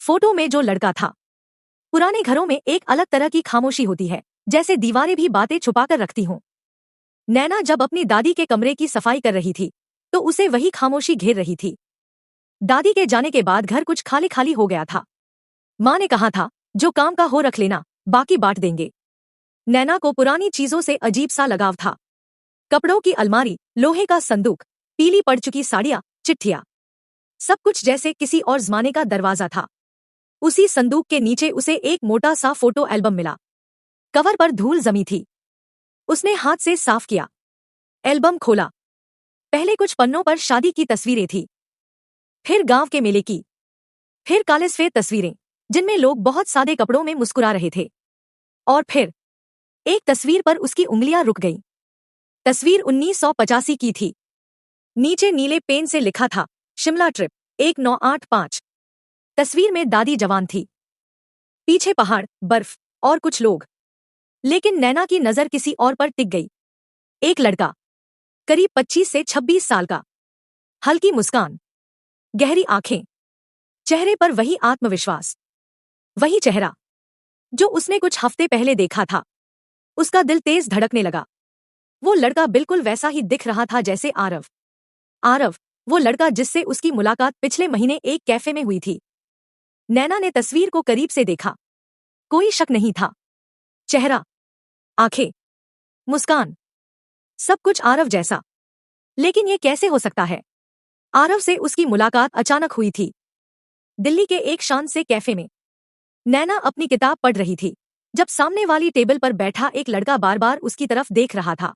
Photo में जो लड़का था। पुराने घरों में एक अलग तरह की खामोशी होती है, जैसे दीवारें भी बातें छुपाकर रखती हों। नैना जब अपनी दादी के कमरे की सफाई कर रही थी तो उसे वही खामोशी घेर रही थी। दादी के जाने के बाद घर कुछ खाली खाली हो गया था। माँ ने कहा था, जो काम का हो रख लेना, बाकी बांट देंगे। नैना को पुरानी चीजों से अजीब सा लगाव था। कपड़ों की अलमारी, लोहे का संदूक, पीली पड़ चुकी साड़ियां, चिट्ठियां, सब कुछ जैसे किसी और जमाने का दरवाजा था। उसी संदूक के नीचे उसे एक मोटा सा फोटो एल्बम मिला। कवर पर धूल जमी थी। उसने हाथ से साफ किया, एल्बम खोला। पहले कुछ पन्नों पर शादी की तस्वीरें थी, फिर गांव के मेले की, फिर काले सफेद तस्वीरें जिनमें लोग बहुत सादे कपड़ों में मुस्कुरा रहे थे। और फिर एक तस्वीर पर उसकी उंगलियां रुक गईं। तस्वीर 1985 की थी। नीचे नीले पेन से लिखा था, शिमला ट्रिप 1985। तस्वीर में दादी जवान थी, पीछे पहाड़, बर्फ और कुछ लोग। लेकिन नैना की नजर किसी और पर टिक गई। एक लड़का, करीब 25 से 26 साल का, हल्की मुस्कान, गहरी आंखें, चेहरे पर वही आत्मविश्वास, वही चेहरा जो उसने कुछ हफ्ते पहले देखा था। उसका दिल तेज धड़कने लगा। वो लड़का बिल्कुल वैसा ही दिख रहा था जैसे आरव। आरव, वो लड़का जिससे उसकी मुलाकात पिछले महीने एक कैफे में हुई थी। नैना ने तस्वीर को करीब से देखा। कोई शक नहीं था। चेहरा, आंखें, मुस्कान, सब कुछ आरव जैसा। लेकिन ये कैसे हो सकता है? आरव से उसकी मुलाकात अचानक हुई थी, दिल्ली के एक शांत से कैफे में। नैना अपनी किताब पढ़ रही थी जब सामने वाली टेबल पर बैठा एक लड़का बार बार उसकी तरफ देख रहा था।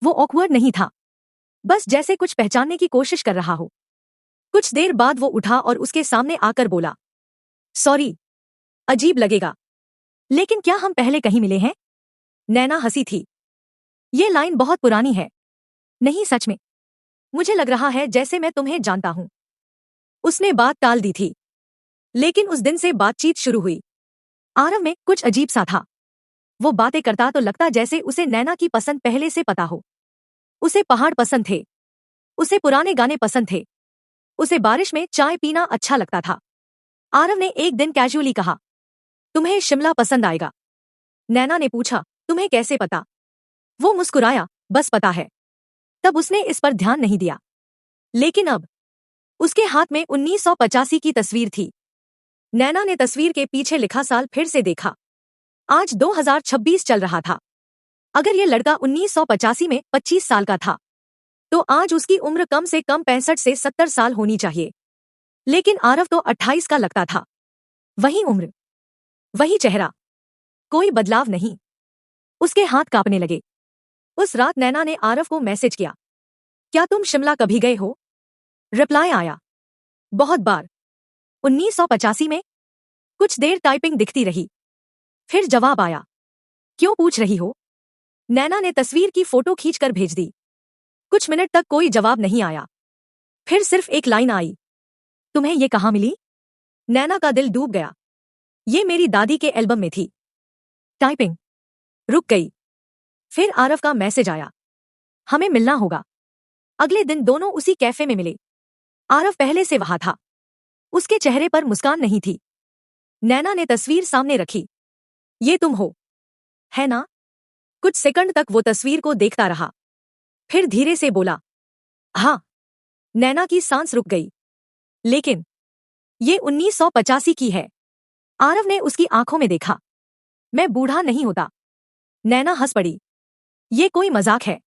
वो ऑकवर्ड नहीं था, बस जैसे कुछ पहचानने की कोशिश कर रहा हो। कुछ देर बाद वो उठा और उसके सामने आकर बोला, सॉरी, अजीब लगेगा, लेकिन क्या हम पहले कहीं मिले हैं? नैना हंसी थी। ये लाइन बहुत पुरानी है। नहीं, सच में, मुझे लग रहा है जैसे मैं तुम्हें जानता हूं। उसने बात टाल दी थी, लेकिन उस दिन से बातचीत शुरू हुई। आरव में कुछ अजीब सा था। वो बातें करता तो लगता जैसे उसे नैना की पसंद पहले से पता हो। उसे पहाड़ पसंद थे, उसे पुराने गाने पसंद थे, उसे बारिश में चाय पीना अच्छा लगता था। आरव ने एक दिन कैजुअली कहा, तुम्हें शिमला पसंद आएगा। नैना ने पूछा, तुम्हें कैसे पता? वो मुस्कुराया, बस पता है। तब उसने इस पर ध्यान नहीं दिया। लेकिन अब उसके हाथ में 1985 की तस्वीर थी। नैना ने तस्वीर के पीछे लिखा साल फिर से देखा। आज 2026 चल रहा था। अगर ये लड़का 1985 में 25 साल का था तो आज उसकी उम्र कम से कम 65 से 70 साल होनी चाहिए। लेकिन आरव तो 28 का लगता था। वही उम्र, वही चेहरा, कोई बदलाव नहीं। उसके हाथ कांपने लगे। उस रात नैना ने आरव को मैसेज किया, क्या तुम शिमला कभी गए हो? रिप्लाई आया, बहुत बार। 1985 में? कुछ देर टाइपिंग दिखती रही, फिर जवाब आया, क्यों पूछ रही हो? नैना ने तस्वीर की फोटो खींचकर भेज दी। कुछ मिनट तक कोई जवाब नहीं आया। फिर सिर्फ एक लाइन आई, तुम्हें ये कहाँ मिली? नैना का दिल डूब गया। ये मेरी दादी के एल्बम में थी। टाइपिंग रुक गई। फिर आरव का मैसेज आया, हमें मिलना होगा। अगले दिन दोनों उसी कैफे में मिले। आरव पहले से वहां था। उसके चेहरे पर मुस्कान नहीं थी। नैना ने तस्वीर सामने रखी, ये तुम हो, है ना? कुछ सेकंड तक वो तस्वीर को देखता रहा, फिर धीरे से बोला, हाँ। नैना की सांस रुक गई। लेकिन ये 1985 की है। आरव ने उसकी आंखों में देखा, मैं बूढ़ा नहीं होता। नैना हंस पड़ी, ये कोई मजाक है।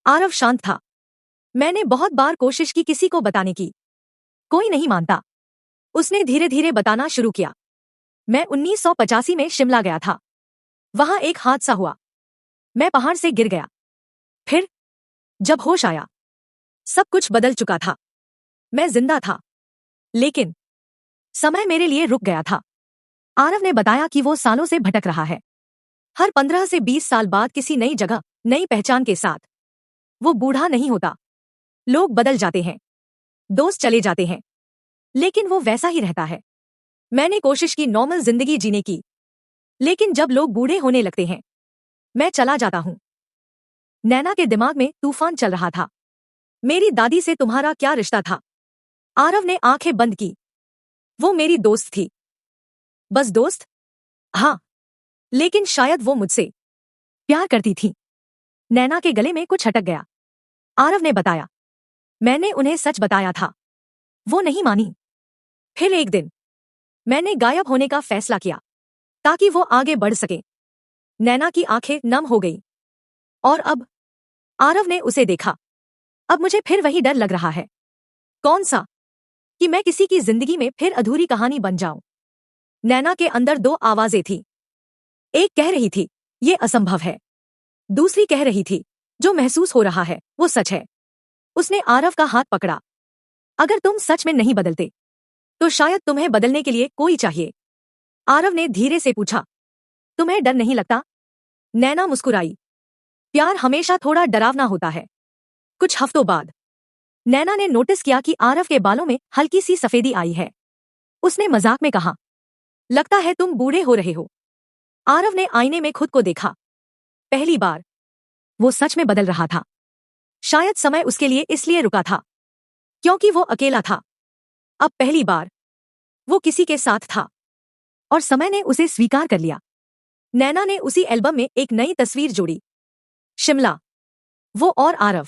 आरव शांत था। मैंने बहुत बार कोशिश की किसी को बताने की, कोई नहीं मानता। उसने धीरे धीरे बताना शुरू किया, मैं 1985 में शिमला गया था। वहां एक हादसा हुआ। मैं पहाड़ से गिर गया। फिर जब होश आया, सब कुछ बदल चुका था। मैं जिंदा था, लेकिन समय मेरे लिए रुक गया था। आरव ने बताया कि वो सालों से भटक रहा है, हर 15 से 20 साल बाद किसी नई जगह, नई पहचान के साथ। वो बूढ़ा नहीं होता। लोग बदल जाते हैं, दोस्त चले जाते हैं, लेकिन वो वैसा ही रहता है। मैंने कोशिश की नॉर्मल जिंदगी जीने की, लेकिन जब लोग बूढ़े होने लगते हैं, मैं चला जाता हूं। नैना के दिमाग में तूफान चल रहा था। मेरी दादी से तुम्हारा क्या रिश्ता था? आरव ने आंखें बंद की। वो मेरी दोस्त थी, बस दोस्त? हाँ, लेकिन शायद वो मुझसे प्यार करती थी। नैना के गले में कुछ अटक गया। आरव ने बताया, मैंने उन्हें सच बताया था। वो नहीं मानी। फिर एक दिन मैंने गायब होने का फैसला किया ताकि वो आगे बढ़ सके। नैना की आंखें नम हो गई। और अब? आरव ने उसे देखा। अब मुझे फिर वही डर लग रहा है। कौन सा? कि मैं किसी की जिंदगी में फिर अधूरी कहानी बन जाऊं। नैना के अंदर दो आवाजें थी। एक कह रही थी, ये असंभव है। दूसरी कह रही थी, जो महसूस हो रहा है वो सच है। उसने आरव का हाथ पकड़ा। अगर तुम सच में नहीं बदलते तो शायद तुम्हें बदलने के लिए कोई चाहिए। आरव ने धीरे से पूछा, तुम्हें डर नहीं लगता? नैना मुस्कुराई। प्यार हमेशा थोड़ा डरावना होता है। कुछ हफ्तों बाद नैना ने नोटिस किया कि आरव के बालों में हल्की सी सफेदी आई है। उसने मजाक में कहा, लगता है तुम बूढ़े हो रहे हो। आरव ने आईने में खुद को देखा। पहली बार वो सच में बदल रहा था। शायद समय उसके लिए इसलिए रुका था क्योंकि वो अकेला था। अब पहली बार वो किसी के साथ था और समय ने उसे स्वीकार कर लिया। नैना ने उसी एल्बम में एक नई तस्वीर जोड़ी। शिमला, वो और आरव,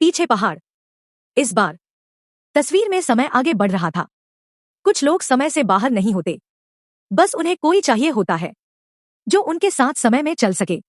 पीछे पहाड़। इस बार तस्वीर में समय आगे बढ़ रहा था। कुछ लोग समय से बाहर नहीं होते, बस उन्हें कोई चाहिए होता है जो उनके साथ समय में चल सके।